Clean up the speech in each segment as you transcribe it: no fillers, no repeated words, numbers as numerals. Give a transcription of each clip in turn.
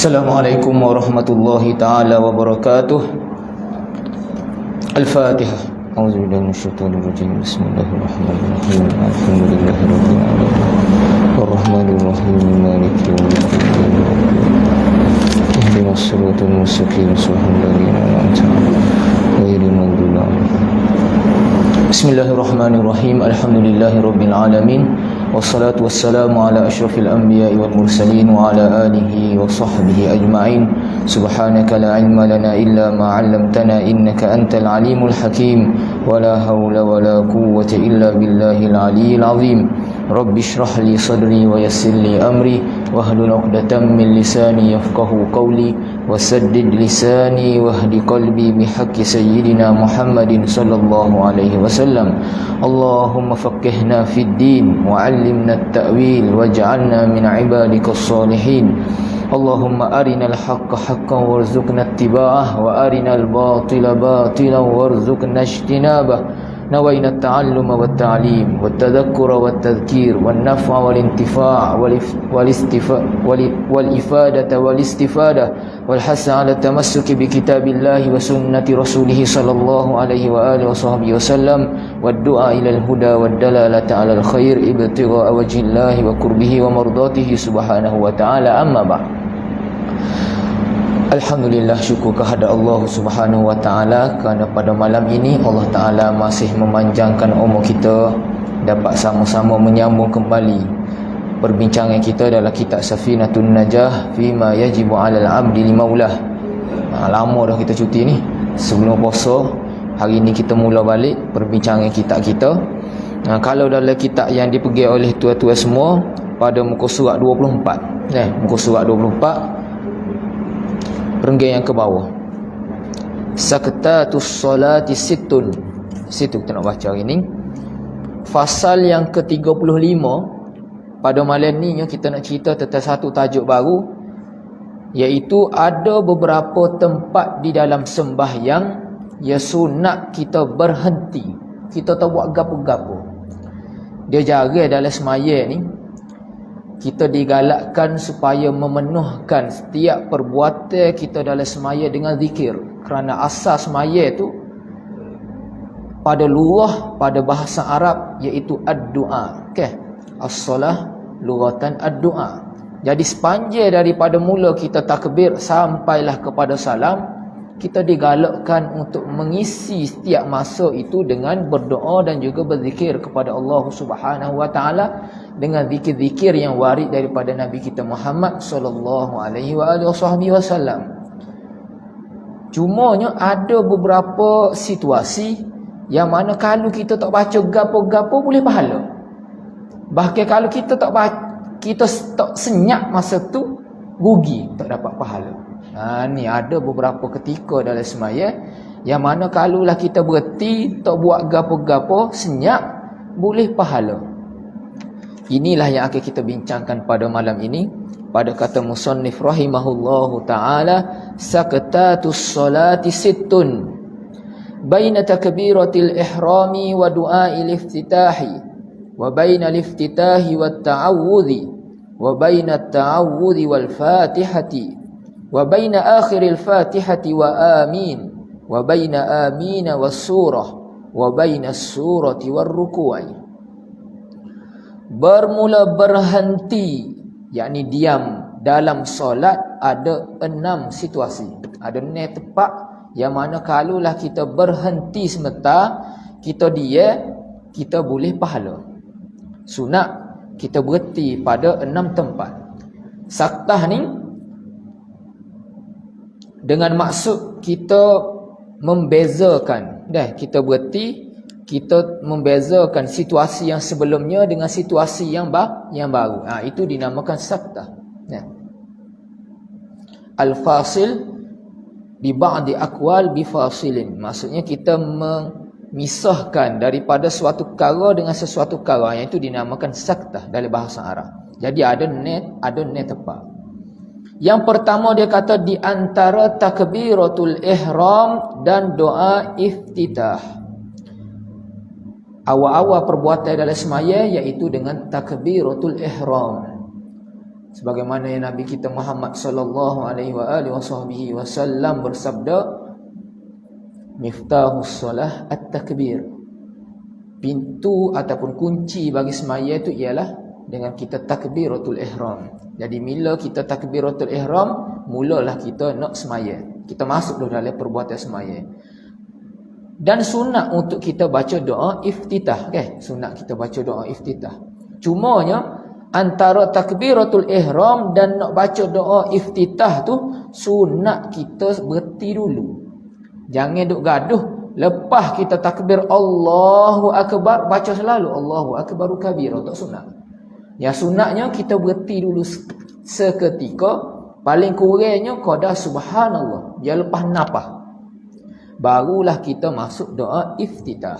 Assalamualaikum warahmatullahi taala wabarakatuh. Al-Fatihah. A'udzubillahi minasyaitonir rajim. Bismillahirrahmanirrahim. Alhamdulillahirabbil alamin. Arrahmanir rahim. Maliki yaumiddin. Ihdinas siratal mustaqim. Shiratal ladzina an'amta 'alaihim ghairil maghdubi 'alaihim. Bismillahirrahmanirrahim. Alhamdulillahirabbil alamin. Wassalatu wassalamu ala asyrafil anbiya'i wal mursalin wa ala alihi wa sahbihi ajma'in. Subhanaka la ilma lana illa ma 'allamtana innaka antal alimul hakim. Wa la hawla wa la quwwata illa billahil aliyyil azim. Rabbi shrah li sadri wa yassir li amri wahlul 'uqdatam min lisani yafqahu qawli wasaddid lisani wahdi qalbi bihaqqi sayyidina Muhammadin sallallahu alaihi wasallam. Allahumma faqqihna fid din wa 'allimna at-ta'wil waj'alna min 'ibadikas salihin. Allahumma arinal haqqa haqqan warzuqna ittiba'ah wa arinal batila batilan warzuqna ijtinabah. نوينا التعلم والتعليم والتذكر والتذكير والنفع والانتفاع والإفادة والاستفادة والحث على التمسك بكتاب الله وسنة رسوله صلى الله عليه وآله وصحبه وسلم والدعاء إلى الهدى والدلالة على الخير ابتغاء وجه الله وقربه ومرضاته سبحانه وتعالى. أما بعد. Alhamdulillah, syukur kehadrat Allah Subhanahu wa taala kerana pada malam ini Allah Taala masih memanjangkan umur kita dapat sama-sama menyambung kembali perbincangan kita dalam kitab Safinatun Najah fima yajibu 'alal 'abdi li maulah. Lama dah kita cuti ni. Sebelum puasa, hari ni kita mula balik perbincangan kitab kita. Kalau dalam kitab yang dipegang oleh tuan-tuan semua pada muka surat 24, muka surat 24 perenggan yang ke bawah. Saktatus salati sittun. Situ kita nak baca hari ni. Fasal yang ke-35 pada malam ni kita nak cerita tentang satu tajuk baru, iaitu ada beberapa tempat di dalam sembahyang ya sunat kita berhenti. Kita tak buat gapo-gapo. Dia jarang dalam sembahyang ni kita digalakkan supaya memenuhkan setiap perbuatan kita dalam semaya dengan zikir. Kerana asas semaya tu pada lughah, pada bahasa Arab, iaitu ad-du'a. As-salah lughatan ad-du'a. Jadi sepanjang daripada mula kita takbir sampailah kepada salam, kita digalakkan untuk mengisi setiap masa itu dengan berdoa dan juga berzikir kepada Allah Subhanahu wa taala dengan zikir-zikir yang warid daripada Nabi kita Muhammad sallallahu alaihi wasallam. Cumanya ada beberapa situasi yang mana kalau kita tak baca gapo-gapo boleh pahala. Bahkan kalau kita tak senyap masa tu, rugi, tak dapat pahala. Ni ada beberapa ketika dalam semaya yang mana kalaulah kita berhenti, tak buat gapo-gapo, senyap, boleh pahala. Inilah yang akan kita bincangkan pada malam ini. Pada kata musannif rahimahullahu ta'ala, saktatus salati sittun baina takbiratil ihrami wa du'ail iftitahi wa baina liftitahi wat ta'awudhi wa baina at-ta'awudhi wal fatihati wa baina akhiril fatihati wa amin wa baina amina was surah wa baina as-surati war ruku'i. Bermula berhenti, yakni diam dalam solat, ada 6 situasi. Ada 6 tempat yang mana kalaulah kita berhenti sebentar, kita kita boleh pahala. Sunat kita berhenti pada 6 tempat. Saktah ni dengan maksud kita membezakan, kita berhenti, kita membezakan situasi yang sebelumnya dengan situasi yang baru. Itu dinamakan saktah. Al-fasil bi ba'di aqwal bi fasilin. Maksudnya kita memisahkan daripada suatu perkara dengan sesuatu perkara, yang itu dinamakan saktah dalam bahasa Arab. Jadi ada net tepat. Yang pertama dia kata di antara takbiratul ihram dan doa iftitah. Awal-awal perbuatan dalam semaya iaitu dengan takbiratul ihram. Sebagaimana yang Nabi kita Muhammad sallallahu alaihi wasallam bersabda, miftahus solah at-takbir. Pintu ataupun kunci bagi semaya itu ialah dengan kita takbiratul ihram. Jadi bila kita takbiratul ihram, mulalah kita nak semaya. Kita masuk dalam perbuatan semaya. Dan sunat untuk kita baca doa iftitah, okay? Sunat kita baca doa iftitah. Cumanya antara takbiratul ihram dan nak baca doa iftitah tu sunat kita berhenti dulu. Jangan duk gaduh. Lepas kita takbir Allahu Akbar, baca selalu Allahu Akbaru kabira, tak sunat. Yang sunatnya kita berhenti dulu seketika, paling kurangnya qada subhanallah, dia lepas napah. Barulah kita masuk doa iftitah.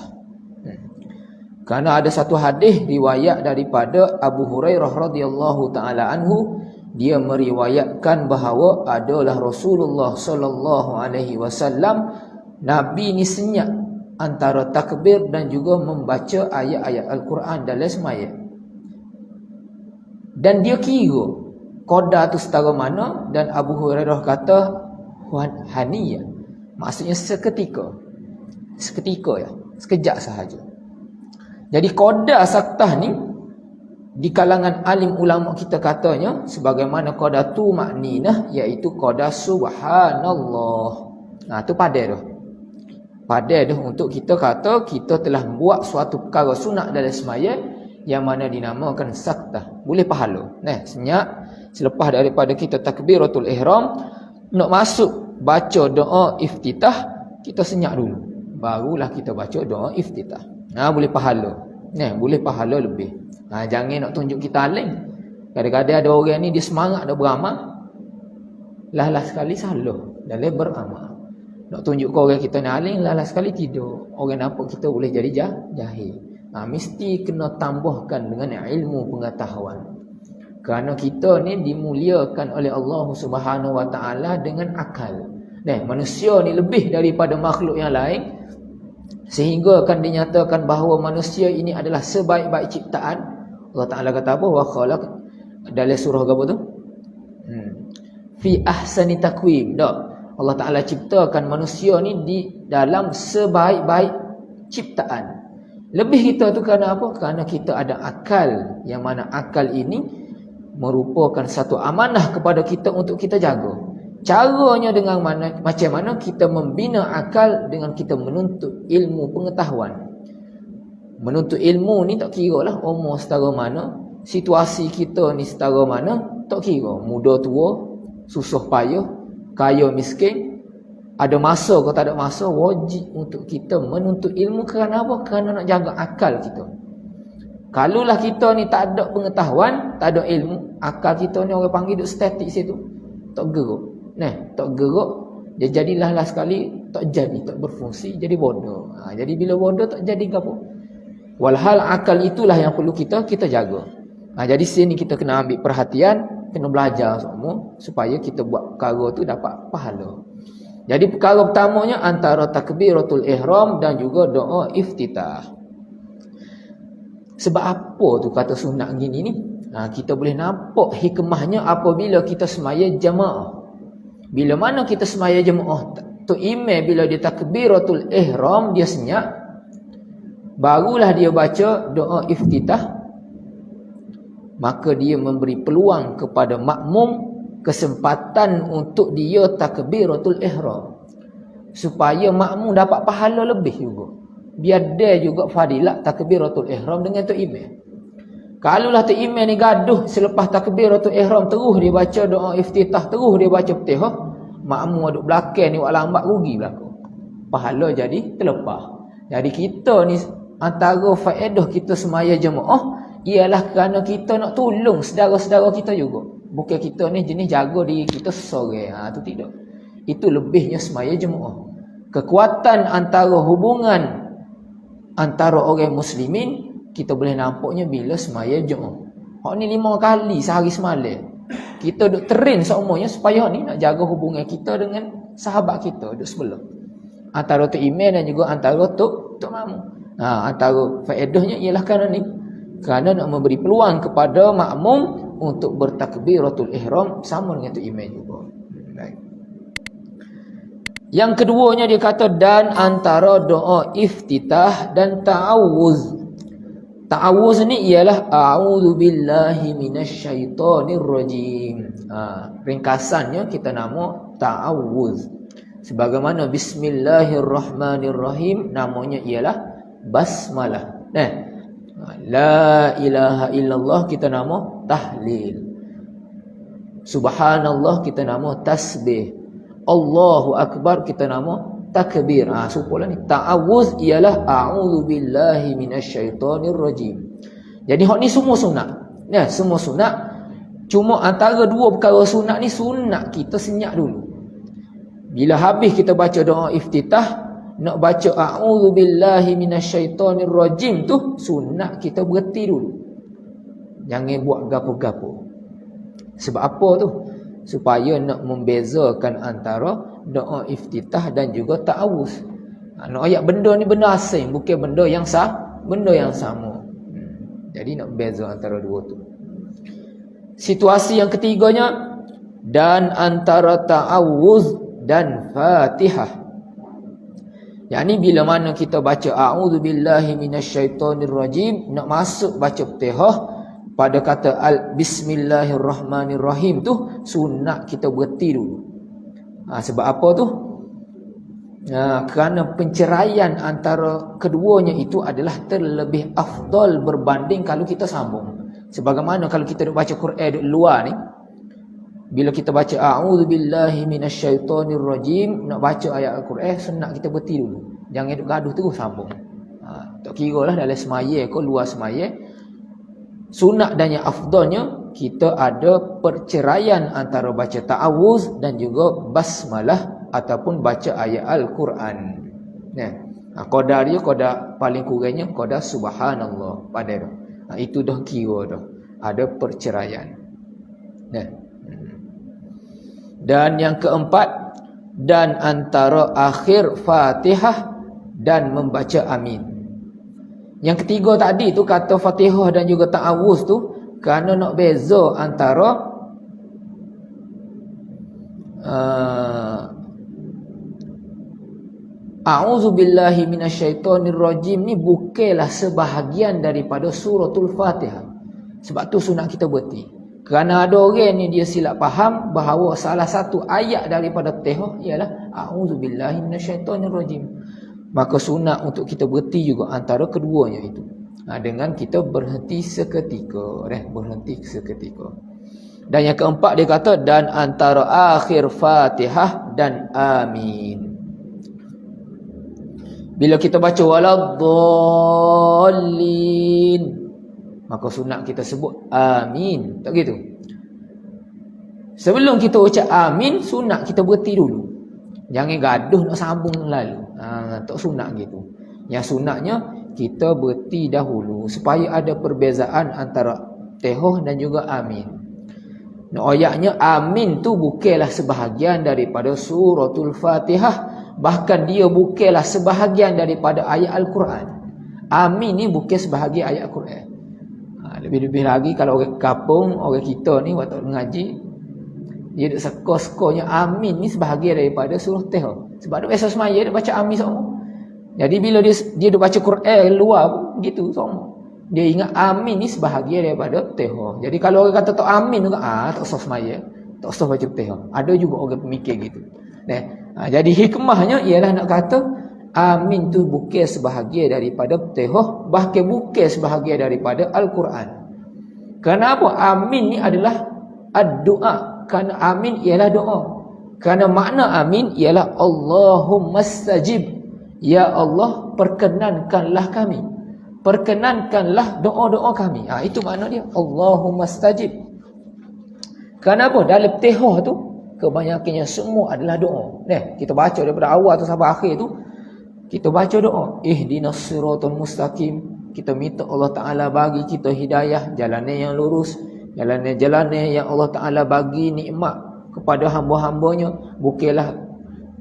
Karena ada satu hadis riwayat daripada Abu Hurairah radhiyallahu taala anhu, dia meriwayatkan bahawa adalah Rasulullah sallallahu alaihi wasallam, Nabi ni senyap antara takbir dan juga membaca ayat-ayat Al-Quran dalam semaya. Dan dia kira qada tu setara mana, dan Abu Hurairah kata haniyah. Maksudnya seketika. Seketika ya, sekejap sahaja. Jadi qada saktah ni di kalangan alim ulama kita katanya sebagaimana qada tu makninah, iaitu qada subhanallah. Nah, tu padai dah. Padai dah untuk kita kata kita telah buat suatu perkara sunat dalam semaya yang mana dinamakan saktah. Boleh pahala. Senyap selepas daripada kita takbiratul ihram, nak masuk baca doa iftitah, kita senyap dulu. Barulah kita baca doa iftitah. Boleh pahala. Boleh pahala lebih. Jangan nak tunjuk kita alim. Kadang-kadang ada orang ni dia semangat dah beramal, lah sekali salah dalam beramal. Nak tunjuk ke orang kita ni alim, lah sekali tidur. Orang nampak kita boleh jadi jahil. Mesti kena tambahkan dengan ilmu pengetahuan. Kerana kita ni dimuliakan oleh Allah Subhanahu Wa Taala dengan akal. Manusia ni lebih daripada makhluk yang lain, sehingga akan dinyatakan bahawa manusia ini adalah sebaik-baik ciptaan. Allah Taala kata apa? Wa khalaq, dalam surah apa tu? Fi ahsani taqwim. Allah Taala ciptakan manusia ni di dalam sebaik-baik ciptaan. Lebih kita tu kerana apa? Kerana kita ada akal, yang mana akal ini merupakan satu amanah kepada kita untuk kita jaga. Caranya dengan macam mana kita membina akal, dengan kita menuntut ilmu pengetahuan. Menuntut ilmu ni tak kira lah umur setara mana, situasi kita ni setara mana, tak kira. Muda tua, susah payah, kaya miskin, ada masa ke tak ada masa, wajib untuk kita menuntut ilmu. Kerana apa? Kerana nak jaga akal kita. Kalulah kita ni tak ada pengetahuan, tak ada ilmu, akal kita ni orang panggil duk statik situ, tak gerak. Tak gerak, dia jadilah sekali tak jadi, tak berfungsi, jadi bodoh. Jadi bila bodoh tak jadi apa? Walhal akal itulah yang perlu kita jaga. Jadi sini kita kena ambil perhatian, kena belajar semua supaya kita buat perkara tu dapat pahala. Jadi perkara pertamanya antara takbiratul ihram dan juga doa iftitah. Sebab apa tu kata sunat gini ni? Kita boleh nampak hikmahnya apabila kita semaya jemaah. Bila mana kita semaya jemaah, tu imam bila dia takbiratul ihram, dia senyap, barulah dia baca doa iftitah, maka dia memberi peluang kepada makmum kesempatan untuk dia takbiratul ihram, supaya makmum dapat pahala lebih juga. Biar dia juga fadilat takbiratul ihram dengan tu imam. Kalulah tu imam ni gaduh selepas takbiratul ihram, terus dia baca doa iftitah, terus dia baca Fatihah, makmum duduk belakang ni buat lambat, rugi belakang. Pahala jadi terlepas. Jadi kita ni antara faedah kita semaya jemaah ialah kerana kita nak tolong saudara-saudara kita juga. Bukan kita ni jenis jaga diri kita seorang. Tu tidak. Itu lebihnya semaya jemaah. Kekuatan antara hubungan antara orang muslimin kita boleh nampaknya bila semaya jemaah. Hak ni 5 kali sehari semalam. Kita duk train seumurnya supaya ni nak jaga hubungan kita dengan sahabat kita duk sebelah. Antara tu imam dan juga antara tu makmum. Antara faedahnya ialah kerana ni. Kerana nak memberi peluang kepada makmum untuk bertakbiratul ihram sama dengan tu imam juga. Baik. Yang keduanya dia kata dan antara doa iftitah dan ta'awuz. Ta'awuz ni ialah a'udzubillahi minasyaitonir rajim. Ringkasannya kita nama ta'awuz. Sebagaimana bismillahirrahmanirrahim namanya ialah basmalah. La ilaha illallah kita nama tahlil. Subhanallah kita nama tasbih. Allahu akbar kita nama takbir. Supalah ni. Ta'awuz ialah a'udzubillahi minasyaitonir rajim. Jadi hak ni semua sunat. Ya, semua sunat. Cuma antara dua perkara sunat ni sunat kita senyap dulu. Bila habis kita baca doa iftitah, nak baca a'udzubillahi minasyaitonir rajim tu sunat kita berhenti dulu. Jangan buat gapo-gapo. Sebab apa tu? Supaya nak membezakan antara doa iftitah dan juga ta'awuz. Nak ayat benda ni benda asing, bukan benda yang sama. Jadi nak beza antara dua tu. Situasi yang ketiganya dan antara ta'awuz dan Fatihah. Yang ni bila mana kita baca a'udzubillahi minasyaitonir rajim, nak masuk baca Fatihah pada kata bismillahirrahmanirrahim tu sunat kita berhenti dulu. Sebab apa tu? Kerana penceraian antara keduanya itu adalah terlebih afdal berbanding kalau kita sambung. Sebagaimana kalau kita duk baca Quran duk luar ni, bila kita baca a'udzubillahi minasyaitonir rajim, nak baca ayat Al-Quran sunat kita berhenti dulu. Jangan duk gaduh terus sambung. Tak kira lah dalam semaya ke luar semaya. Sunat dan yang afdalnya kita ada perceraian antara baca ta'awuz dan juga basmalah ataupun baca ayat Al-Quran. Qadar dia, qadar paling kurangnya qadar subhanallah pada dah. Itu dah kira dah ada perceraian. Dan yang keempat, dan antara akhir Fatihah dan membaca amin. Yang ketiga tadi tu kata Fatihah dan juga ta'awuz tu kerana nak beza antara a'udzubillahi minasyaitonir rajim ni bukanlah sebahagian daripada suratul Fatihah. Sebab tu sunat kita berhenti. Kerana ada orang ni dia silap faham bahawa salah satu ayat daripada Fatihah ialah a'udzubillahi minasyaitonir rajim. Maka sunat untuk kita berhenti juga antara keduanya itu. Dengan kita berhenti seketika. Berhenti seketika. Dan yang keempat dia kata dan antara akhir Fatihah dan amin. Bila kita baca waladdallin, maka sunat kita sebut amin. Tak gitu? Sebelum kita ucap amin, sunat kita berhenti dulu. Jangan gaduh nak sambung lalu. Tak sunat gitu. Yang sunatnya kita berhenti dahulu supaya ada perbezaan antara Fatihah dan juga amin. Ayatnya amin tu bukanlah sebahagian daripada suratul Fatihah, bahkan dia bukanlah sebahagian daripada ayat Al-Quran. Amin ni bukan sebahagian ayat Al-Quran. Lebih-lebih lagi kalau orang kampung, orang kita ni waktu mengaji, dia duk seko-sekonya amin ni sebahagian daripada surah Fatihah. Sebab duk biasa semaya dia baca amin semua. Jadi bila dia duk baca Quran luar pun gitu semua. Dia ingat amin ni sebahagian daripada Fatihah. Jadi kalau orang kata tak amin juga, tak usah semaya, tak usah baca Fatihah. Ada juga orang pemikir gitu. Jadi hikmahnya ialah nak kata amin tu bukan sebahagian daripada Fatihah, bahkan bukan sebahagian daripada Al-Quran. Kenapa? Amin ni adalah ad-doa. Kerana amin ialah doa. Kerana makna amin ialah Allahumma stajib. Ya Allah, perkenankanlah kami. Perkenankanlah doa-doa kami. Itu makna dia. Allahumma stajib. Kenapa? Dalam Fatihah tu kebanyakannya semua adalah doa. Kita baca daripada awal tu sampai akhir tu, kita baca doa. Ihdinas siratal mustaqim. Kita minta Allah Ta'ala bagi kita hidayah, jalan yang lurus. Jalan-jalan yang Allah Ta'ala bagi nikmat kepada hamba-hambanya, bukanlah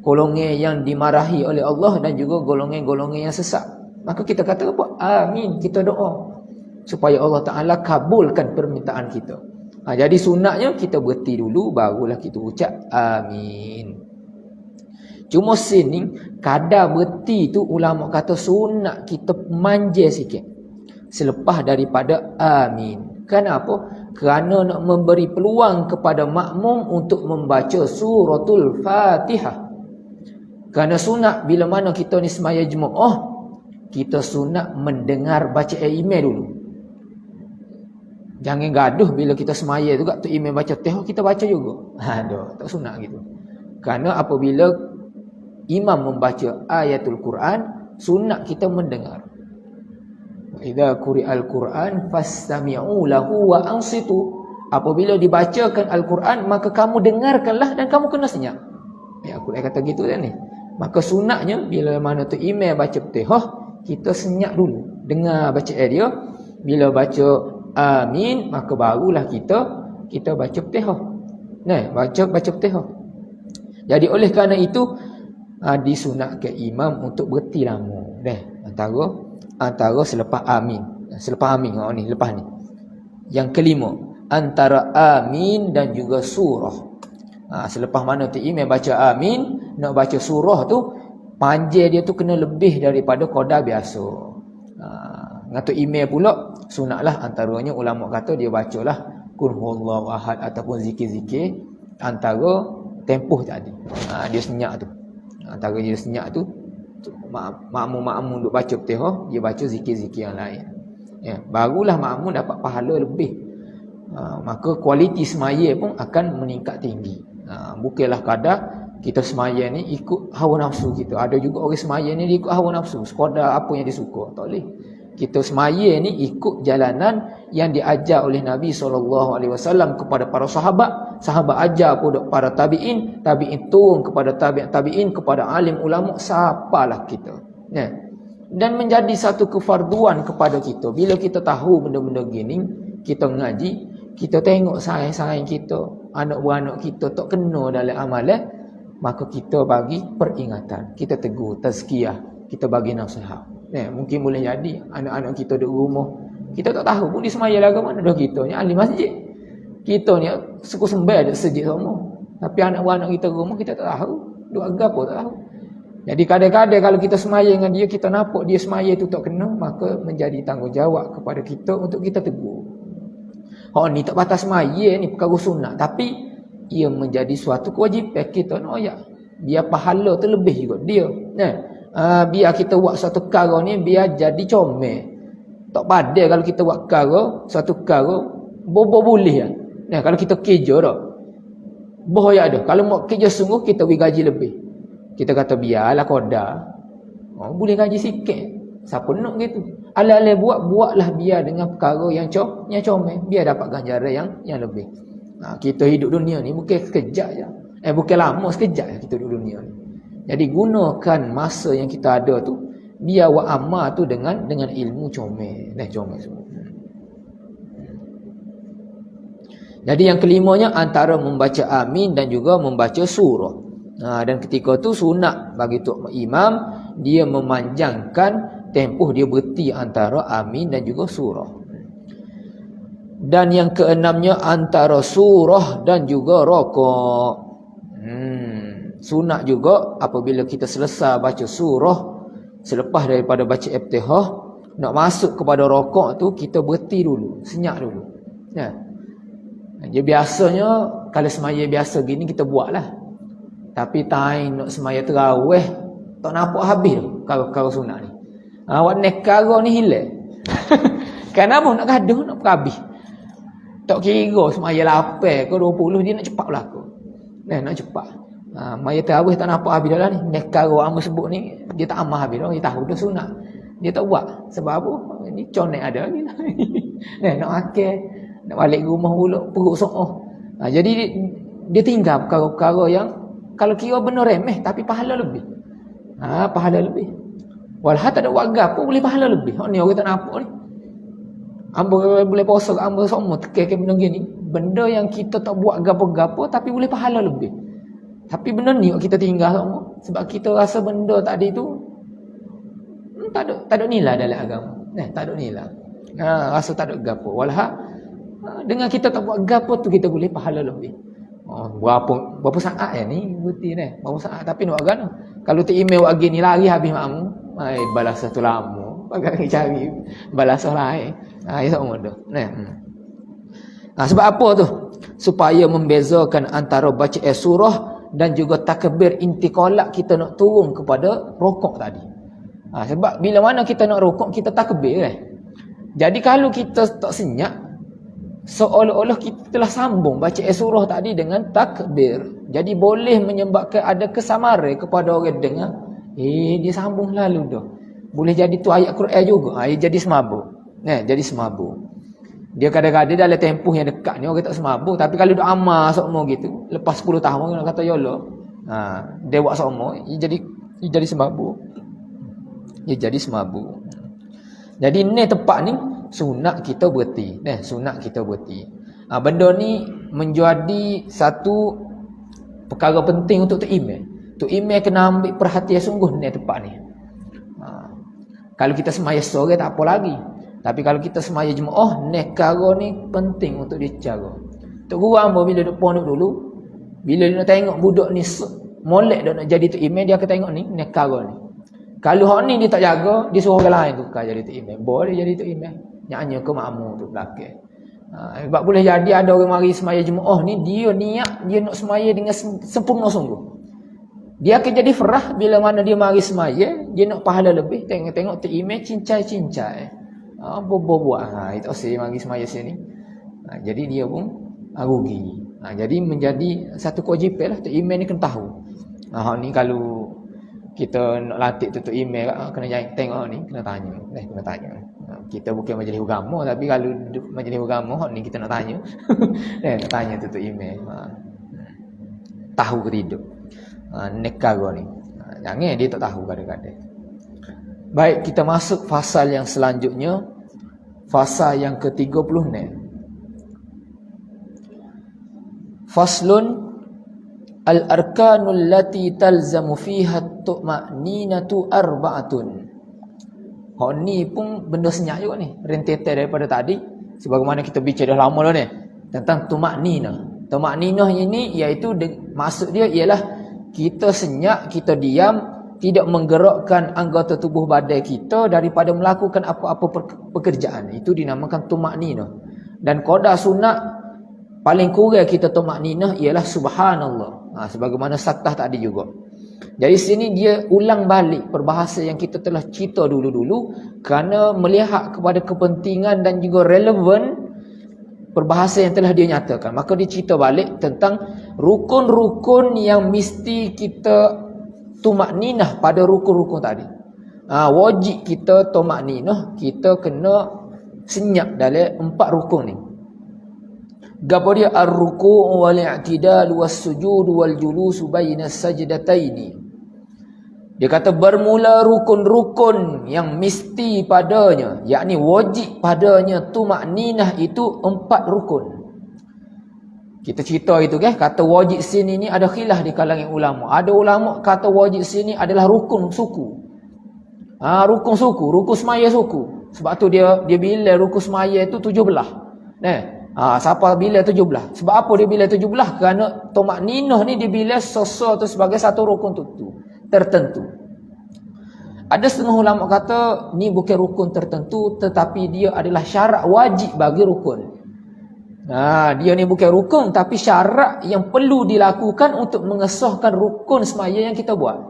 golongan yang dimarahi oleh Allah dan juga golongan-golongan yang sesat. Maka kita kata apa? Amin. Kita doa supaya Allah Ta'ala kabulkan permintaan kita. Jadi sunatnya kita berhenti dulu, barulah kita ucap amin. Cuma sini kadar berhenti tu ulama kata sunat kita manja sikit selepas daripada amin. Kenapa? Kerana nak memberi peluang kepada makmum untuk membaca suratul Fatihah. Kerana sunat bila mana kita ni semaya Jumaat, kita sunat mendengar bacaan imam dulu. Jangan gaduh bila kita semaya tu kat tu imam baca teh kita baca juga. Tak sunat gitu. Kerana apabila imam membaca ayatul Quran, sunat kita mendengar. Idza quri'al Quran fastami'u lahu wa ansitu. Apabila dibacakan Al-Quran, maka kamu dengarkanlah dan kamu kena senyap. Al-Quran kata gitu kan ni. Maka sunatnya bila mana tu imam baca Fatihah, kita senyap dulu dengar bacaan dia. Bila baca amin, maka barulah kita baca Fatihah. Baca Fatihah. Jadi oleh kerana itu disunatkan imam untuk berhenti lama. Antara selepas amin. Selepas amin ni, lepas ni. Yang kelima, antara amin dan juga surah. Selepas mana tu imam baca amin, nak baca surah tu, panjang dia tu kena lebih daripada qadar biasa. Ngatu imam pula sunatlah antaranya ulama kata dia bacalah qul huwallahu ahad ataupun zikir-zikir antara tempoh tadi. Dia senyap tu. Antara dia senyap tu makmum duk baca Fatihah, dia baca zikir-zikir yang lain. Barulah makmum dapat pahala lebih. Maka kualiti semaya pun akan meningkat tinggi. Bukanlah kadar kita semaya ni ikut hawa nafsu kita. Ada juga orang semaya ni dia ikut hawa nafsu, sekadar apa yang dia suka. Tak boleh. Kita semaya ni ikut jalanan yang diajar oleh Nabi SAW kepada para sahabat. Sahabat ajar kepada para tabi'in, tabi'in turun kepada tabi'in, kepada alim ulama, siapalah kita. Dan menjadi satu kefarduan kepada kita. Bila kita tahu benda-benda gini, kita ngaji, kita tengok saing-saing kita, anak-beranak kita tak kena dalam amalan, maka kita bagi peringatan, kita tegur, tazkiyah, kita bagi nasihat. Mungkin boleh jadi anak-anak kita duduk rumah, kita tak tahu pun di semaya lagu mana dah kita ni ahli masjid. Kita ni suku sembah ada sejid semua. Tapi anak-anak kita rumah kita tak tahu, duk agak apa tak tahu. Jadi kadang-kadang kalau kita semaya dengan dia, kita nampak dia semaya itu tak kena, maka menjadi tanggungjawab kepada kita untuk kita tegur. Ni tak batas semaya ni perkara sunat, tapi ia menjadi suatu kewajipan kita nak ayat. Biar pahala tu lebih juga dia. Biar kita buat satu perkara ni biar jadi comel. Tak padai kalau kita buat perkara, satu perkara bobo boleh kan. Kalau kita kerja dah, bahaya dah. Kalau mau kerja sungguh, kita beri gaji lebih. Kita kata biarlah qadar. Boleh gaji sikit. Siapa nak gitu? Ala-ala buatlah biar dengan perkara yang comel, biar dapat ganjaran yang lebih. Kita hidup dunia ni bukan sekejap je. Bukan lama, sekejap je kita hidup dunia ni. Jadi gunakan masa yang kita ada tu, biar buat amal tu dengan ilmu comel. Comel semua. Jadi yang kelimanya antara membaca amin dan juga membaca surah. Dan ketika tu sunat bagi tok imam, dia memanjangkan tempoh dia berhenti antara amin dan juga surah. Dan yang keenamnya antara surah dan juga rakaat. Sunat juga apabila kita selesai baca surah, selepas daripada baca Iftihah, nak masuk kepada rakaat tu, kita berhenti dulu, senyap dulu. Dia biasanya kalau semaya biasa gini kita buatlah. Tapi time nak semaya tarawih tak nampak habis kalau sunat ni. Awak nekara ni hilang. Kenapa nak gaduh nak habis? Tak kira semaya 8 ke 20 dia nak cepat berlaku. Nak cepat. Maya tarawih tak nampak habis dah ni. Nekara hamba sebut ni dia tak amal habis dah. Dia tahu dah sunat. Dia tak buat. Sebab apa? Ni conek ada lagi. Nak akal, nak balik rumah pula perut soh. Jadi dia tinggal perkara-perkara yang kalau kira benar remeh tapi pahala lebih. Pahala lebih. Walhal tak ada buat gapo boleh pahala lebih. Ni orang tak nampak ni. Hamba boleh puasa, hamba semua tekan benda gini. Benda yang kita tak buat gapo-gapo tapi boleh pahala lebih. Tapi benda ni kita tinggal semua sebab kita rasa benda tadi tu tak ada nilai dalam agama. Tak ada nilai. Rasa tak ada gapo. Walhal Dengan kita tak buat gapo tu kita boleh pahala lebih. Berapa saat ya ni bukti ni. Berapa saat tapi nak agak. Kalau tu email lagi ni lari habis makmu. Balas satu lama. Pakai cari balas lain. Itu semua tu. Sebab apa tu? Supaya membezakan antara baca surah dan juga takbir intiqalat kita nak turun kepada rukuk tadi. Sebab bila mana kita nak rukuk kita takbir Jadi kalau kita tak senyap seolah-olah kita telah sambung baca surah tadi dengan takbir. Jadi boleh menyebabkan ada kesamaran kepada orang dengar. Dia sambung lalu dah. Boleh jadi tu ayat Quran juga. Jadi semabuk. Jadi semabuk. Dia kadang-kadang dalam tempoh yang dekat ni orang tak semabuk. Tapi kalau dia amal sokmo gitu, lepas 10 tahun orang kata yolo. Dia buat sokmo, dia jadi semabuk. Dia jadi semabuk. Jadi ni tempat ni sunat kita berhenti. Sunat kita berhenti. Benda ni menjadi satu perkara penting untuk Tok Imam. Tok Imam kena ambil perhatian sungguh ni tempat ni. Kalau kita semaya sore tak apa lagi. Tapi kalau kita semaya jemaah, nekara ni penting untuk dijaga. Tok Guru hamba bila duk pondok dulu, bila dia nak tengok budak ni molek dah nak jadi Tok Imam, dia akan tengok ni nekara ni. Kalau hak ni dia tak jaga, dia suruh orang lain tukar jadi Tok Imam. Boleh jadi Tok Imam. Nyanyi ke makmum tu belakang. Sebab boleh jadi ada orang mari semaya jemaah ni, dia niat dia nak semaya dengan sempurna sungguh. Dia akan jadi ferah bila mana dia mari semaya, dia nak pahala lebih. Tengok Tok Imam cincai-cincai. Buat-buat. Itu saya mari semaya sini. Jadi dia pun rugi. Jadi menjadi satu kewajipan lah. Tok Imam ni kena tahu. Ni kalau kita nak latih Tok Imam kena tengok ni, kena tanya. Kena tanya. Kita bukan majlis agama, tapi kalau majlis agama ni kita nak tanya. Nak tanya Tok Imam. Tahu ke tidak? Nekara ni. Jangan dia tak tahu kadang-kadang. Baik, kita masuk fasal yang selanjutnya. Fasal yang ke-36. Faslun al-arkanul lati talzamu fiha at-tuma'ninatu arba'atun. Hak ni pun benda senyap juga ni. Rentetan daripada tadi. Sebagaimana kita bicara dah lama dah ni. Tentang tuma'ninah. Tuma'ninah ini iaitu maksud dia ialah kita senyap, kita diam, tidak menggerakkan anggota tubuh badan kita daripada melakukan apa-apa pekerjaan. Itu dinamakan tuma'ninah. Dan qadar sunat paling kurang kita tuma'ninah ialah subhanallah. Sebagaimana saktah tadi juga. Jadi sini dia ulang balik perbahasa yang kita telah cerita dulu-dulu kerana melihat kepada kepentingan dan juga relevan perbahasa yang telah dia nyatakan. Maka dia cerita balik tentang rukun-rukun yang mesti kita tumakninah pada rukun-rukun tadi. Wajib kita tumakninah, kita kena senyap dalam 4 rukun ni. Gapo dia ar-ruku' wal i'tidal was sujud wal julus baina sajdataini. Dia kata bermula rukun-rukun yang mesti padanya, yakni wajib padanya tumakninah itu 4 rukun. Kita cerita itu kata wajib sini ni ada khilaf di kalangan ulama. Ada ulama kata wajib sini adalah rukun suku. Rukun suku, rukun semaya suku. Sebab tu dia bila rukun semaya itu 17. Siapa bila 17? Sebab apa dia bila 17? Kerana tumakninah ni dia bila sesuatu sebagai satu rukun tertentu. Ada setengah ulama kata ni bukan rukun tertentu tetapi dia adalah syarat wajib bagi rukun. Dia ni bukan rukun tapi syarat yang perlu dilakukan untuk mengesahkan rukun semaya yang kita buat.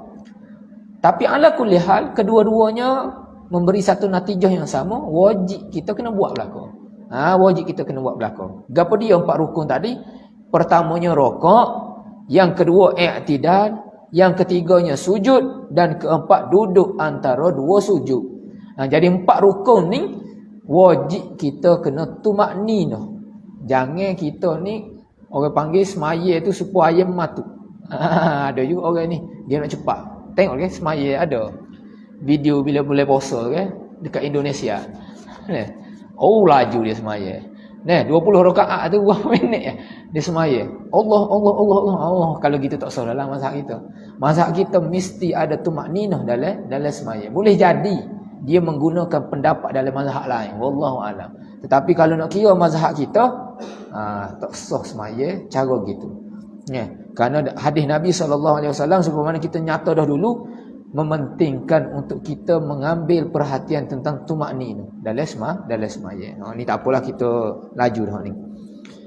Tapi ala kulli hal kedua-duanya memberi satu natijah yang sama, wajib kita kena buat belaka. Wajib kita kena buat belaka. Gapo dia 4 rukun tadi? Pertamanya rokok, yang kedua i'tidal, yang ketiganya sujud dan keempat duduk antara 2 sujud. Jadi 4 rukun ni wajib kita kena tumakninah. Jangan kita ni orang panggil semaya tu supaya ayam matu. Ada juga orang ni dia nak cepat. Tengok semaya ada video bila mulai puasa dekat Indonesia. Laju dia semaya. 20 rakaat tu berapa minit dia semaya. Allah. Kalau kita tak salah lah mazhab kita. Mazhab kita mesti ada tumakninah dalam semaya. Boleh jadi dia menggunakan pendapat dalam mazhab lain. Wallahu alam. Tetapi kalau nak kira mazhab kita, tak sah semaya cara gitu. Ya, kerana hadis Nabi SAW sebagaimana kita nyata dah dulu mementingkan untuk kita mengambil perhatian tentang tumakninah dalam semaya. Ni tak apalah kita laju dah ni.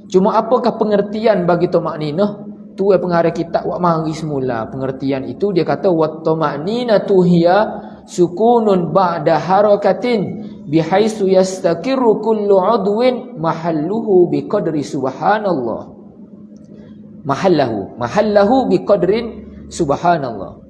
Cuma apakah pengertian bagi tumakninah? Tu pengarah kitab wak mari semula pengertian itu dia kata wat tumakninatu hiya sukunun ba'da harakatin bihaisu yastakirru kullu udwin mahalluhu biqadri subhanallah. Mahallahu biqadrin subhanallah.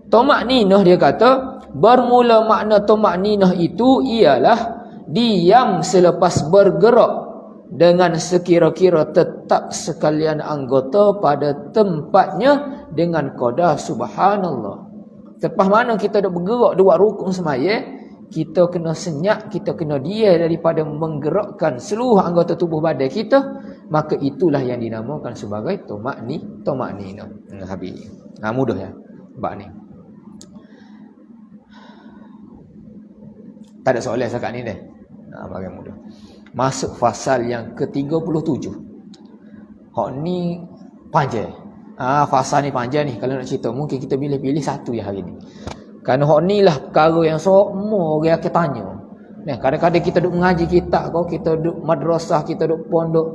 Tumakninah dia kata bermula makna tumakninah itu ialah diam selepas bergerak dengan sekira-kira tetap sekalian anggota pada tempatnya dengan qadar subhanallah. Lepas mana kita dah bergerak buat rukun semaya, kita kena senyap, kita kena dia daripada menggerakkan seluruh anggota tubuh badan kita, maka itulah yang dinamakan sebagai tumakninah. Habis. Mudah ya bab ni. Tak ada soalan sekat ni dah. Bagi mudah. Masuk fasal yang ke-37. Hak ni panjang. Fasal ni panjang ni. Kalau nak cerita mungkin kita pilih-pilih satu ya hari ni. Kerana hak ni lah perkara yang semua orang akan tanya. Nah, kadang-kadang kita duduk mengaji kitab kau, kita duduk madrasah, kita duduk pondok,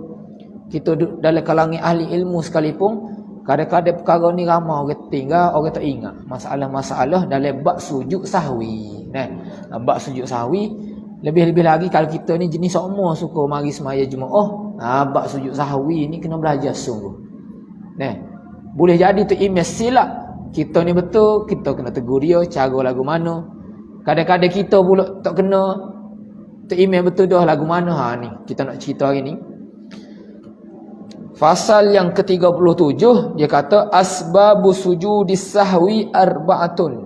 kita duduk dalam kalangan ahli ilmu sekalipun, kadang-kadang perkara ni ramai orang tinggal, orang tak ingat masalah-masalah dalam bab sujud sahwi. Nah, bab sujud sahwi lebih-lebih lagi kalau kita ni jenis semua suka mari semaya Jumaat. Bab sujud sahwi ni kena belajar sungguh. Nah, boleh jadi tu imej silap. Kita ni betul, kita kena tegur dia cara lagu mana. Kadang-kadang kita pula tak kena tu imej betul dah lagu mana. Ni kita nak cerita hari ni. Fasal yang ke-37 dia kata asbabu sujudis sahwi arba'atun.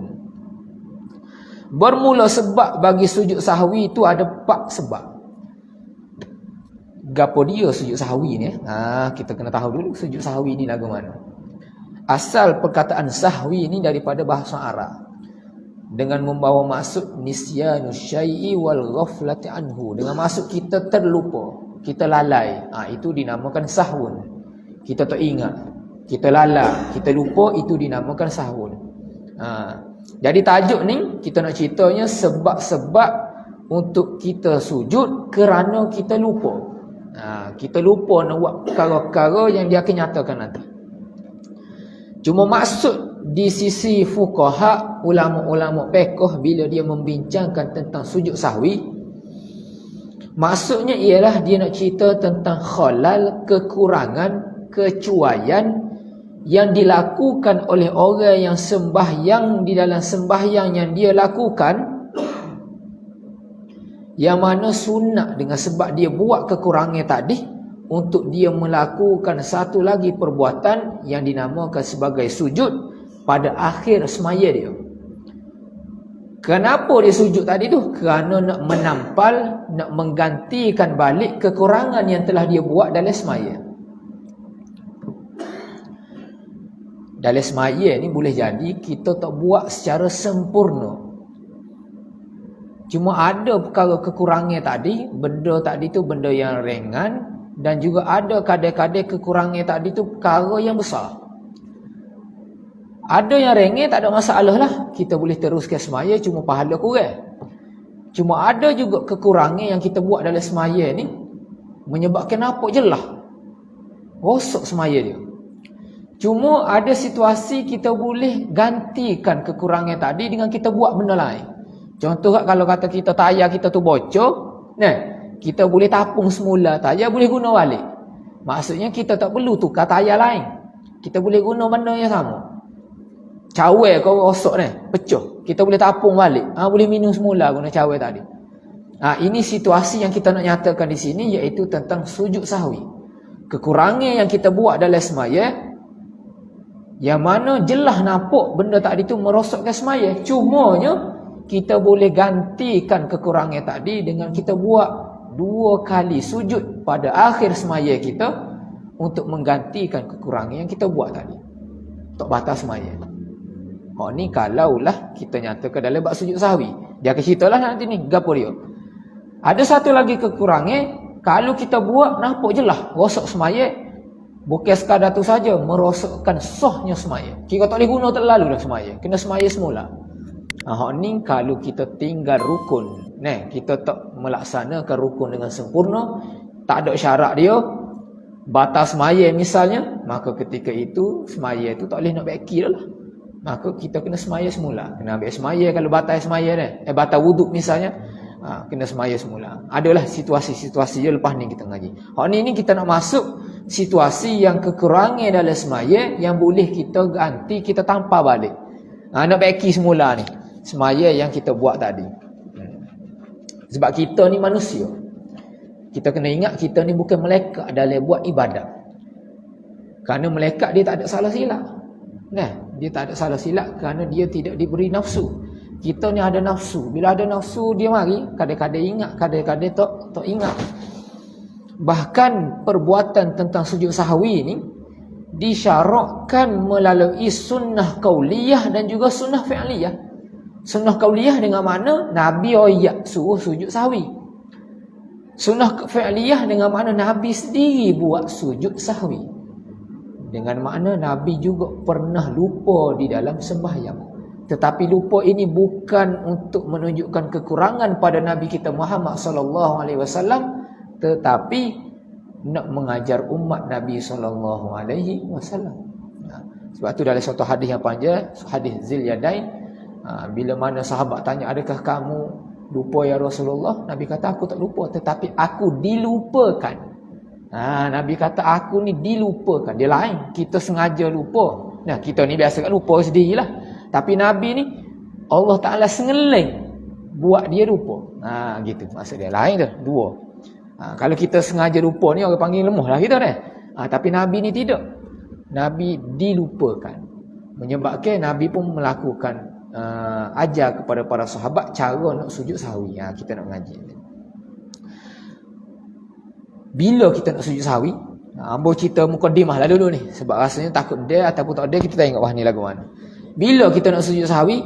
Bermula sebab bagi sujud sahwi itu ada 4 sebab. Gapo dia sujud sahwi ni? Kita kena tahu dulu sujud sahwi ni lagu mana. Asal perkataan sahwi ni daripada bahasa Arab dengan membawa maksud nisyanu syai'i wal ghaflati anhu, dengan maksud kita terlupa, kita lalai. Itu dinamakan sahwun. Kita tak ingat, kita lalai, kita lupa, itu dinamakan sahwun. Jadi tajuk ni kita nak ceritanya sebab-sebab untuk kita sujud kerana kita lupa. Kita lupa nak buat perkara-perkara yang dia akan nyatakan nanti. Cuma maksud di sisi fuqaha, ulama-ulama fiqh bila dia membincangkan tentang sujud sahwi, maksudnya ialah dia nak cerita tentang khalal, kekurangan, kecuaian yang dilakukan oleh orang yang sembahyang di dalam sembahyang yang dia lakukan, yang mana sunat dengan sebab dia buat kekurangan tadi untuk dia melakukan satu lagi perbuatan yang dinamakan sebagai sujud pada akhir semaya dia. Kenapa dia sujud tadi tu? Kerana nak menampal, nak menggantikan balik kekurangan yang telah dia buat dalam semaya. Dalam semaya ni boleh jadi kita tak buat secara sempurna. Cuma ada perkara kekurangan tadi, benda tadi tu benda yang ringan, dan juga ada kadang-kadang kekurangan tadi tu perkara yang besar. Ada yang ringan tak ada masalah lah, kita boleh teruskan semaya cuma pahala kurang. Cuma ada juga kekurangan yang kita buat dalam semaya ni menyebabkan apa jelah rosak semaya dia. Cuma ada situasi kita boleh gantikan kekurangan tadi dengan kita buat benda lain. Contoh kalau kata kita tayar kita tu bocor, kita boleh tapung semula tayar, boleh guna balik. Maksudnya kita tak perlu tukar tayar lain. Kita boleh guna benda yang sama. Cawai kau rosak ni, pecah, kita boleh tapung balik. Boleh minum semula guna cawai tadi. Ini situasi yang kita nak nyatakan di sini, iaitu tentang sujud sahwi. Kekurangan yang kita buat dalam semaya, yang mana jelas nampak benda tadi tu merosakkan semaya. Cumanya kita boleh gantikan kekurangan tadi dengan kita buat 2 kali sujud pada akhir semaya kita untuk menggantikan kekurangan yang kita buat tadi. Tak batal semaya. Ni kalaulah kita nyatakan dalam bab sujud sahwi. Dia akan ceritalah nanti ni gapo dia. Ada satu lagi kekurangan, kalau kita buat nampak jelas rosak semaya, bukan sekadar tu saja merosakkan sahnya semaya. Kita tak boleh guna terlalu dah semaya. Kena semaya semula. Ni kalau kita tinggal rukun, kita tak melaksanakan rukun dengan sempurna, tak ada syarat dia, batas semaya misalnya, maka ketika itu semaya itu tak boleh nak baiki dah lah. Maka kita kena semaya semula. Kena ambil semaya kalau batas semaya batas wuduk misalnya, kena semaya semula. Adalah situasi-situasi je lepas ni kita ngaji. Ni kita nak masuk situasi yang kekurangan dalam semaya yang boleh kita ganti, kita tampar balik. Nak baiki semula ni semaya yang kita buat tadi. Sebab kita ni manusia. Kita kena ingat kita ni bukan malaikat dalam buat ibadat. Kerana malaikat dia tak ada salah silap. Dia tak ada salah silap kerana dia tidak diberi nafsu. Kita ni ada nafsu. Bila ada nafsu dia mari, kadang-kadang ingat, kadang-kadang tak ingat. Bahkan perbuatan tentang sujud sahwi ni disyarakkan melalui sunnah qauliyah dan juga sunnah fi'liyah. Sunnah qauliyah dengan mana Nabi suruh sujud sahwi. Sunnah fi'liyah dengan mana Nabi sendiri buat sujud sahwi. Dengan makna Nabi juga pernah lupa di dalam sembahyang. Tetapi lupa ini bukan untuk menunjukkan kekurangan pada Nabi kita Muhammad sallallahu alaihi wasallam, tetapi nak mengajar umat Nabi sallallahu alaihi wasallam. Sebab tu dalam satu hadis yang panjang, hadis Zilyadain, bila mana sahabat tanya, adakah kamu lupa ya Rasulullah? Nabi kata, aku tak lupa, tetapi aku dilupakan. Nabi kata, aku ni dilupakan. Dia lain, kita sengaja lupa. Kita ni biasa kan lupa sendirilah. Tapi Nabi ni Allah Ta'ala sengeleng buat dia lupa. Gitu maksud dia. Lain tu, dua. Kalau kita sengaja lupa ni orang panggil lemah lah kita ni. Tapi Nabi ni tidak. Nabi dilupakan. Menyebabkan Nabi pun melakukan ajar kepada para sahabat cara nak sujud sahwi. Kita nak mengaji. Bila kita nak sujud sahwi, ambo cerita mukadimah lah dulu ni. Sebab rasanya takut dia ataupun tak dia, kita tengok wah ni lagu mana. Bila kita nak sujud sahwi,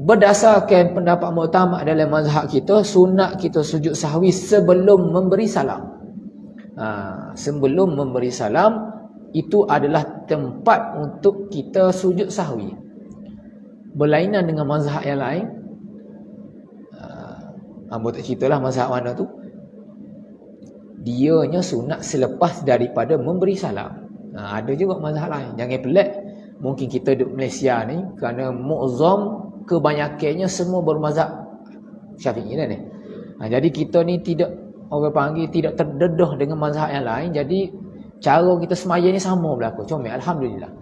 berdasarkan pendapat muktamad dalam mazhab kita, sunat kita sujud sahwi sebelum memberi salam. Sebelum memberi salam, itu adalah tempat untuk kita sujud sahwi. Berlainan dengan mazhab yang lain, ambo tak ceritalah mazhab mana tu. Dianya sunat selepas daripada memberi salam. Ada juga mazhab lain. Jangan pelik. Mungkin kita duduk Malaysia ni, kerana mu'zam kebanyakannya semua bermazhab Syafi'i ni. Jadi kita ni tidak, orang panggil, tidak terdedah dengan mazhab yang lain. Jadi cara kita semaya ni sama berlaku. Comel, alhamdulillah.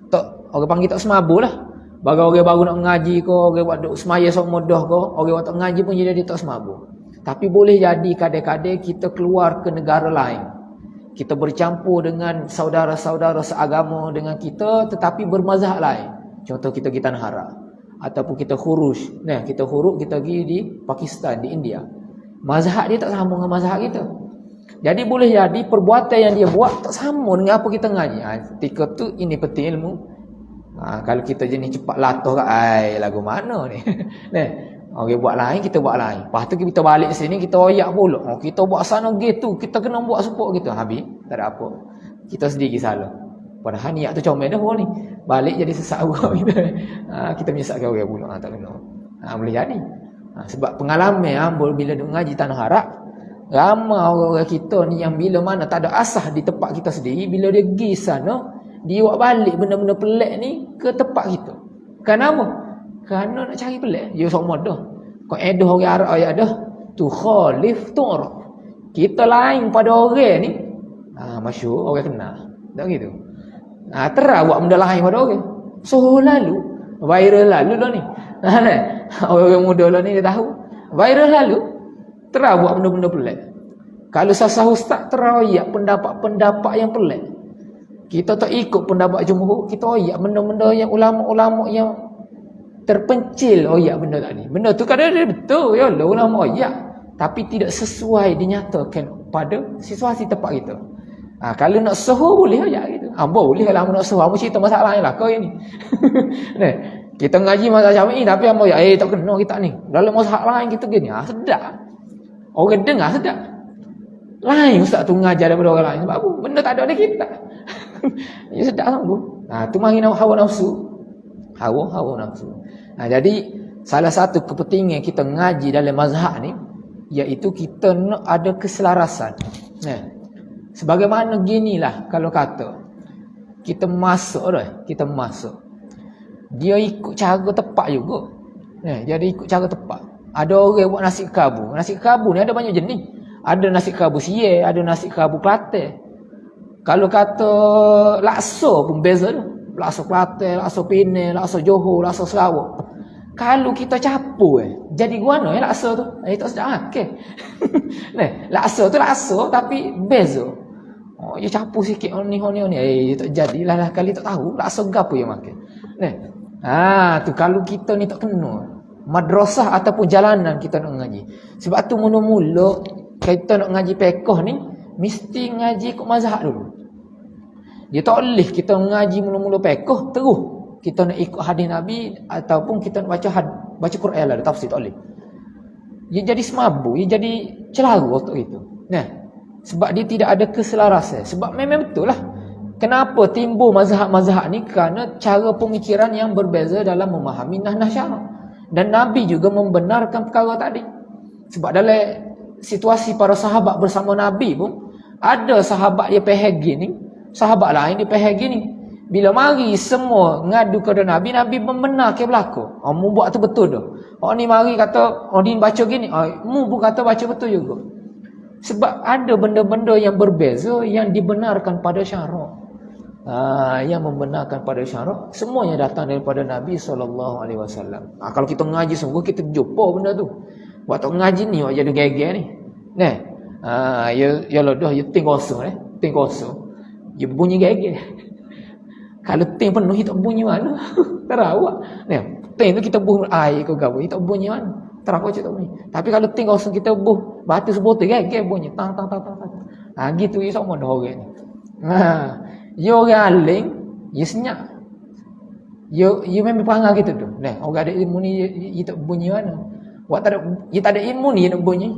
Tak, orang panggil tak semabur lah. Bagi orang baru nak mengaji ke, orang buat duk semaya sok mudah ke, orang buat tak mengaji pun jadi tak semabur. Tapi boleh jadi kadang-kadang kita keluar ke negara lain. Kita bercampur dengan saudara-saudara seagama dengan kita, tetapi bermazhab lain. Contoh kita pergi Tanah Harak. Ataupun kita khuruj. Kita khuruj, kita pergi di Pakistan, di India. Mazhab dia tak sama dengan mazhab kita. Jadi boleh jadi perbuatan yang dia buat tak sama dengan apa kita ngaji. Ketika tu ini penting ilmu. Kalau kita jenis cepat latoh kat, lagu mana ni? Orang buat lain, kita buat lain. Lepas tu kita balik sini, kita oyak pula. Kita buat sana gitu, kita kena buat support gitu. Habis, tak ada apa. Kita sendiri salah. Padahal niat tu comel dah ni. Balik jadi sesak orang kita. Kita menyesatkan orang pula. Tak kena. Boleh jadi. Sebab pengalaman bila mengaji Tanah Harak, ramai orang-orang kita ni yang bila mana tak ada asah di tempat kita sendiri, bila dia pergi sana, dia buat balik benda-benda pelik ni ke tempat kita. Kenapa? Kerana nak cari pelik. Dia sok mudah. Kau edah orang Arab ayat dah. Tu khalif tu'raf. Kita lain pada orang ni. Masyhur orang kenal. Tak gitu. Terang buat benda lain pada orang. So lalu. Viral lalu dah ni. Orang muda lah ni dia tahu. Viral lalu. Terang buat benda-benda pelik. Kalau sasah ustaz terang ayat pendapat-pendapat yang pelik. Kita tak ikut pendapat jumhur. Kita ayat benda-benda yang ulama-ulama yang terpencil benda tadi. Benda tu kadang-kadang betul ya Allah ulama tapi tidak sesuai dinyatakan pada situasi tempat kita. Kalau nak suhu boleh aja gitu. Boleh kalau nak suhu, kamu cerita masalah lah kau ini. Nah, kita ngaji mazhab Syafi'i tapi ambo tak kena kita ni. Dalam mazhab lain kita gini, sedap. Orang dengar sedap. Lain ustaz tu ngajar daripada orang lain sebab apa? Benda tak ada di kita. Ya sedap sanggup. Tu mari hawa nafsu. Hawa nafsu. Jadi salah satu kepentingan kita ngaji dalam mazhab ni iaitu kita nak ada keselarasan. Sebagaimana ginilah kalau kata kita masuk dia ikut cara tepat juga. Jadi ikut cara tepat. Ada orang buat nasi kabu. Nasi kabu ni ada banyak jenis. Ada nasi kabu Siye, ada nasi kabu Kelantan. Kalau kata laksa pun beza tu. Laksa Kelantan, laksa Penang, laksa Johor, laksa Sarawak. Kalau kita campur jadi guana laksa tu. Tak sedap okey. Laksa tu laksa tapi beza. Dia campur sikit ni. Tak jadilah lah kali tak tahu laksa gapo yang makan. Tu kalau kita ni tak kena madrasah ataupun jalanan kita nak ngaji. Sebab tu mula-mula kita nak ngaji fiqh ni mesti ngaji ikut mazhab dulu. Dia tak boleh kita ngaji mula-mula fiqh terus kita nak ikut hadis Nabi ataupun kita nak baca Quran lah tafsir, tak boleh. Dia jadi semabuk, dia jadi celaru waktu itu. Sebab dia tidak ada keselarasan. Sebab memang betul lah. Kenapa timbul mazhab-mazhab ni? Kerana cara pemikiran yang berbeza dalam memahami nah syarak. Dan Nabi juga membenarkan perkara tadi. Sebab dalam situasi para sahabat bersama Nabi pun, ada sahabat dia faham gini, sahabat lain dia faham gini. Bila mari semua ngadu kepada Nabi, Nabi membenarkan berlaku. Mu buat tu betul dah. Ni mari kata, ni baca gini. Mu pun kata baca betul juga. Sebab ada benda-benda yang berbeza yang dibenarkan pada syarak. Yang membenarkan pada syarak semuanya datang daripada Nabi SAW. Kalau kita ngaji sungguh kita jumpa benda tu. Waktu ngaji ni awak jadi geger ni. Ya lodoh ya ting kosong ting kosong. Ya bunyi geger. Kalau ting penuh tak bunyi mana? Terawak. Ting tu kita buh air ke gapo, tak bunyi mana? Terawak tak bunyi. Tapi kalau ting kosong kita buh batu sebotol geger bunyi tang. Gitu ya sama dah orang ni. Ya orang aling, ya senyap. Ya memang perangai gitu tu. Orang ada ilmu ni dia tak bunyi mana. Dia tak ada ilmu ni nak bunyi.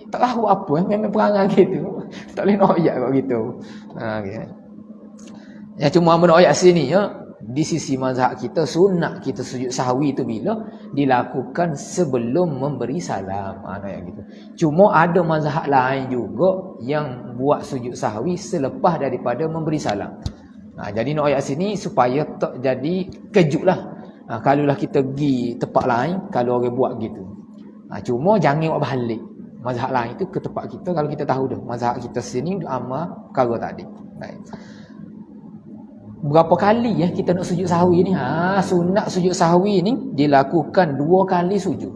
Tak tahu apa memang perangai gitu. Tak boleh nak ayat kau gitu. Okay. Ya cuma amun ayat sini ya, di sisi mazhab kita sunat kita sujud sahwi itu bila dilakukan sebelum memberi salam. Yang gitu. Cuma ada mazhab lain juga yang buat sujud sahwi selepas daripada memberi salam. Jadi nak ayat sini supaya tak jadi kejutlah. Kalaulah kita pergi tempat lain kalau orang buat gitu. Cuma jangan buat balik. Mazhab lain itu ke tempat kita kalau kita tahu dah mazhab kita sini amal perkara tadi. Baik. Berapa kali kita nak sujud sahwi ni? Sunat sujud sahwi ni dilakukan 2 kali sujud.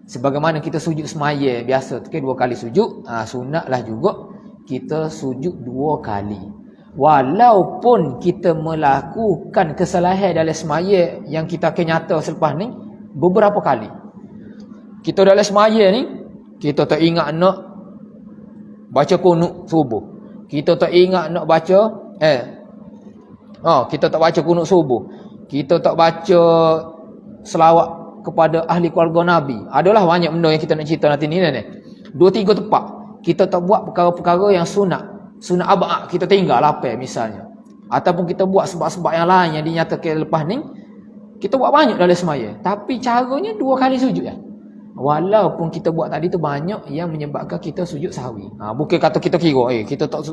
Sebagaimana kita sujud semaya biasa tu 2 kali sujud, sunatlah juga kita sujud 2 kali. Walaupun kita melakukan kesalahan dalam semaya yang kita akan nyata selepas ni beberapa kali. Kita dalam semaya ni kita tak ingat nak baca kunut subuh. Kita tak ingat nak baca kita tak baca kunut subuh. Kita tak baca selawat kepada ahli keluarga Nabi. Adalah banyak benda yang kita nak cerita nanti ni. 2-3 tempat kita tak buat perkara-perkara yang sunat. Sunat abad kita tinggal lapar misalnya. Ataupun kita buat sebab-sebab yang lain yang dinyatakan lepas ni. Kita buat banyak dalam semaya. Tapi caranya 2 kali sujud ya. Walaupun kita buat tadi tu banyak yang menyebabkan kita sujud sahwi. Bukan kata kita kira kita tak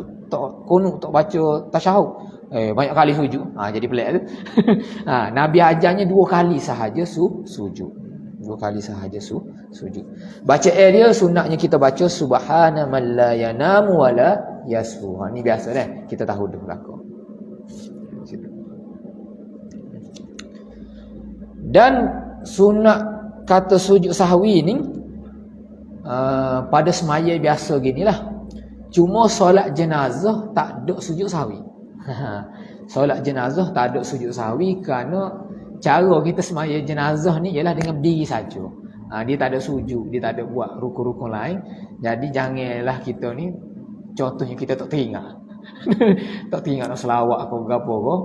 kunut, tak baca tasyahud. Banyak kali sujud. Jadi pelik tu. Nabi ajarnya 2 kali sahaja sujud. 2 kali sahaja sujud. Bacaan dia sunatnya kita baca subhana man la yanamu wa la yasfu. Ni biasa dah. Kita tahu dah belakang. Dan sunat kata sujud sahwi ni pada semaya biasa ginilah. Cuma solat jenazah tak ada sujud sahwi. Solat jenazah tak ada sujud sahwi kerana cara kita semaya jenazah ni ialah dengan berdiri saja. Dia tak ada sujud, dia tak ada buat rukun-rukun lain. Jadi janganlah kita ni Contohnya kita tak teringat. Tak teringat nak selawat ke apa ke.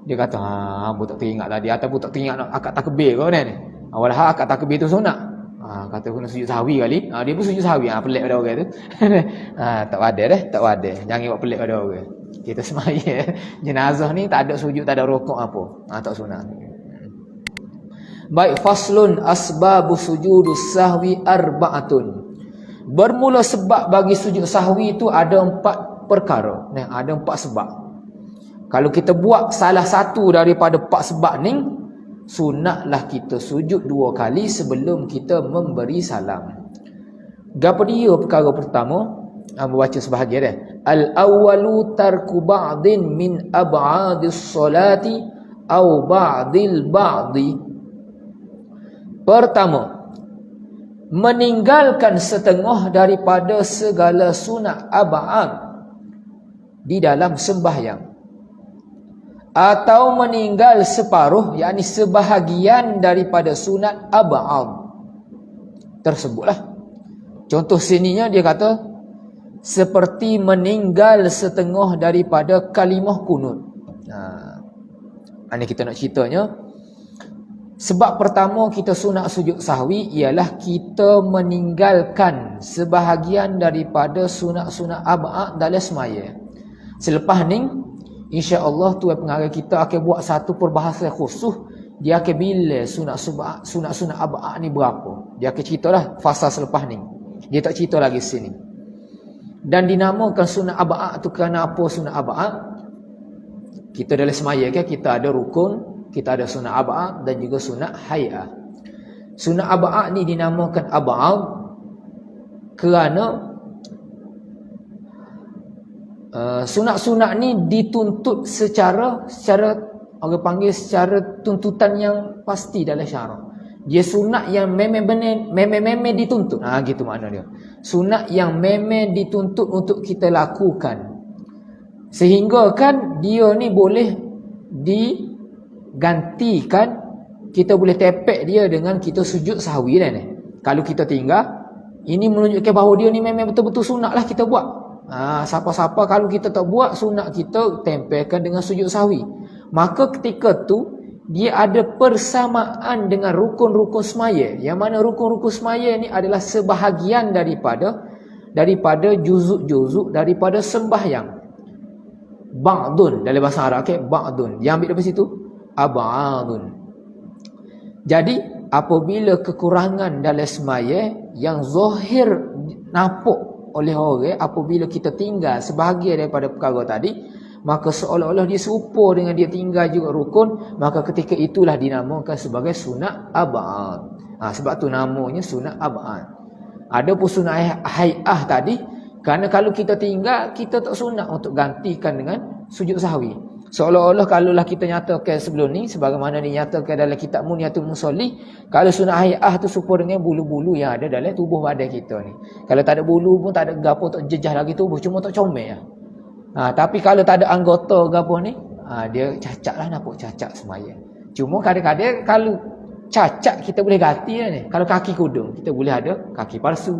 Dia kata, hamba tak teringat tadi. Ataupun tak teringat nak akad takbir ke ni. Walhal akad takbir tu sunat. Kata kena sujud sahwi kali. Dia pun sujud sahwi. Pelik pada orang tu. Tak ada dah. Tak ada. Jangan buat pelik pada orang. Kita semaya jenazah ni tak ada sujud, tak ada rukuk apa. Tak sunat. Baik, faslun asbabu sujudus sahwi arba'atun. Bermula sebab bagi sujud sahwi itu ada 4 perkara. Ada 4 sebab. Kalau kita buat salah satu daripada 4 sebab ni, sunatlah kita sujud 2 kali sebelum kita memberi salam. Gapo dia perkara pertama? Baca sebahagian dia. Al-awwalu tarku ba'din min ab'adis salati au ba'dil ba'di. Pertama, meninggalkan setengah daripada segala sunat ab'ad di dalam sembahyang, atau meninggal separuh, yakni sebahagian daripada sunat ab'ad tersebutlah. Contoh sininya dia kata seperti meninggal setengah daripada kalimah kunut. Ini kita nak ceritanya. Sebab pertama kita sunat sujud sahwi ialah kita meninggalkan sebahagian daripada sunat-sunat ab'ad dalam semaya. Selepas ni insya-Allah tuan pengarah kita akan buat satu perbahasan khusus. Dia akan bila sunat-sunat ab'ad ni berapa. Dia akan ceritalah fasa selepas ni. Dia tak cerita lagi sini. Dan dinamakan sunat ab'ad tu kerana apa sunat ab'ad? Kita dalam semaya kan kita ada rukun, kita ada sunat ab'ad dan juga sunat hay'ah. Sunat ab'ad ni dinamakan ab'ad kerana sunat-sunat ni dituntut secara orang panggil secara tuntutan yang pasti dalam syarak. Dia sunat yang memang dituntut. Gitu makna dia. Sunat yang memang dituntut untuk kita lakukan. Sehingga kan dia ni boleh digantikan, kita boleh tepek dia dengan kita sujud sahwi dah ni. Kalau kita tinggal, ini menunjukkan bahawa dia ni memang betul-betul sunat lah kita buat. Siapa-siapa kalau kita tak buat, sunat kita tempelkan dengan sujud sahwi. Maka ketika tu dia ada persamaan dengan rukun-rukun semaya. Yang mana rukun-rukun semaya ni adalah sebahagian daripada juzuk-juzuk daripada sembahyang. Ba'dun dalam bahasa Arab ba'dun. Yang ambil dari situ ab'adun. Jadi apabila kekurangan dalam semaya yang zahir nampak oleh orang, apabila kita tinggal sebahagian daripada perkara tadi, maka seolah-olah dia serupa dengan dia tinggal juga rukun, maka ketika itulah dinamakan sebagai sunat ab'ad. Sebab tu namanya sunat ab'ad. Adapun sunat hay'ah tadi, kerana kalau kita tinggal, kita tak sunat untuk gantikan dengan sujud sahwi. Seolah-olah kalaulah kita nyatakan sebelum ni, sebagaimana dinyatakan dalam kitab Muniyatul Musolli, kalau sunat hay'ah tu serupa dengan bulu-bulu yang ada dalam tubuh badan kita ni. Kalau tak ada bulu pun, tak ada gapo, tak jejah lagi tubuh, cuma tak comel lah. Tapi kalau tak ada anggota gapo ni, dia cacat lah, nampak cacat semaya. Cuma kadang-kadang kalau cacat kita boleh ganti lah ni. Kalau kaki kudung, kita boleh ada kaki palsu.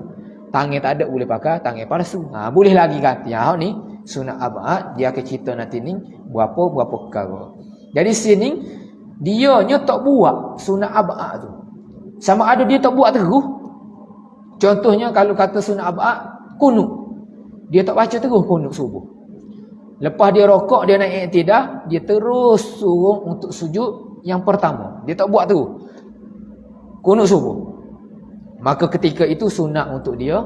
Tangan tak ada, boleh pakai tangan palsu. Boleh lagi ganti. Ni sunat ab'ad, dia akan cerita nanti ni berapa perkara. Jadi sini dianya tak buat sunat ab'ad tu. Sama ada dia tak buat terus. Contohnya kalau kata sunat ab'ad kunut, dia tak baca terus kunut subuh. Lepas dia rokok, dia naik i'tidah, dia terus suruh untuk sujud yang pertama. Dia tak buat terus kunut subuh. Maka ketika itu sunat untuk dia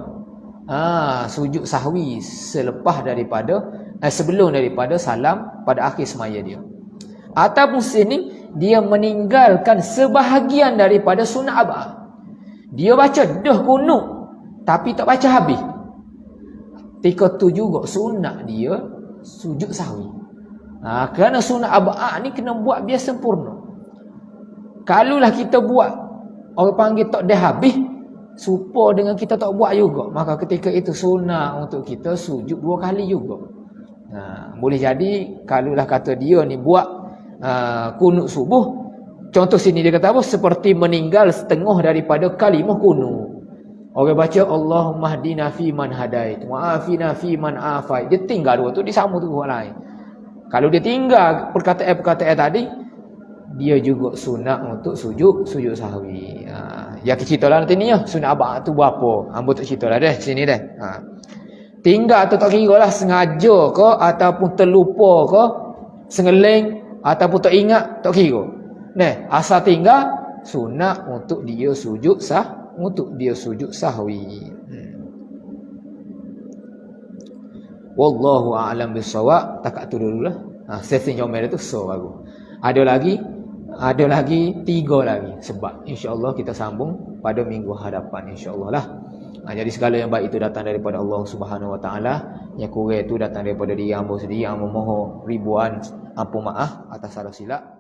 sujud sahwi selepas daripada sebelum daripada salam pada akhir semaya dia. Ataupun sini dia meninggalkan sebahagian daripada sunat ab'ad. Dia baca dah kunut tapi tak baca habis. Ketika tu juga sunat dia sujud sahwi. Kerana sunat ab'ad ni kena buat biar sempurna. Kalaulah kita buat orang panggil tak dah habis, serupa dengan kita tak buat juga, maka ketika itu sunat untuk kita sujud 2 kali juga. Boleh jadi kalaulah kata dia ni buat kunut subuh, contoh sini dia kata apa, seperti meninggal setengah daripada kalimah kunut. Orang baca Allahumma hdina fi man hadait wa afina fi man afait. Dia tinggal dua tu, dia sama tu orang lain. Kalau dia tinggal perkataan-perkataan tadi, dia juga sunat untuk sujud sahwi. Ya kita cerita lah nanti ni ya, sunat abang tu berapa? Hamba tak cerita lah dah sini dah. Tinggal tu tak kira lah sengaja ke ataupun terlupa ke, sengeling ataupun tak ingat, tak kira. Nah, asal tinggal sunat untuk dia sujud sahwi. Wallahu a'lam bissawab. Takat tu dululah. Sesi comel tu so bagus. Ada lagi 3 lagi sebab insya-Allah kita sambung pada minggu hadapan insya-Allah lah. Jadi segala yang baik itu datang daripada Allah Subhanahu Wa Taala, yang kurang itu datang daripada diri hamba sendiri. Hamba mohon ribuan ampun maaf atas salah silap.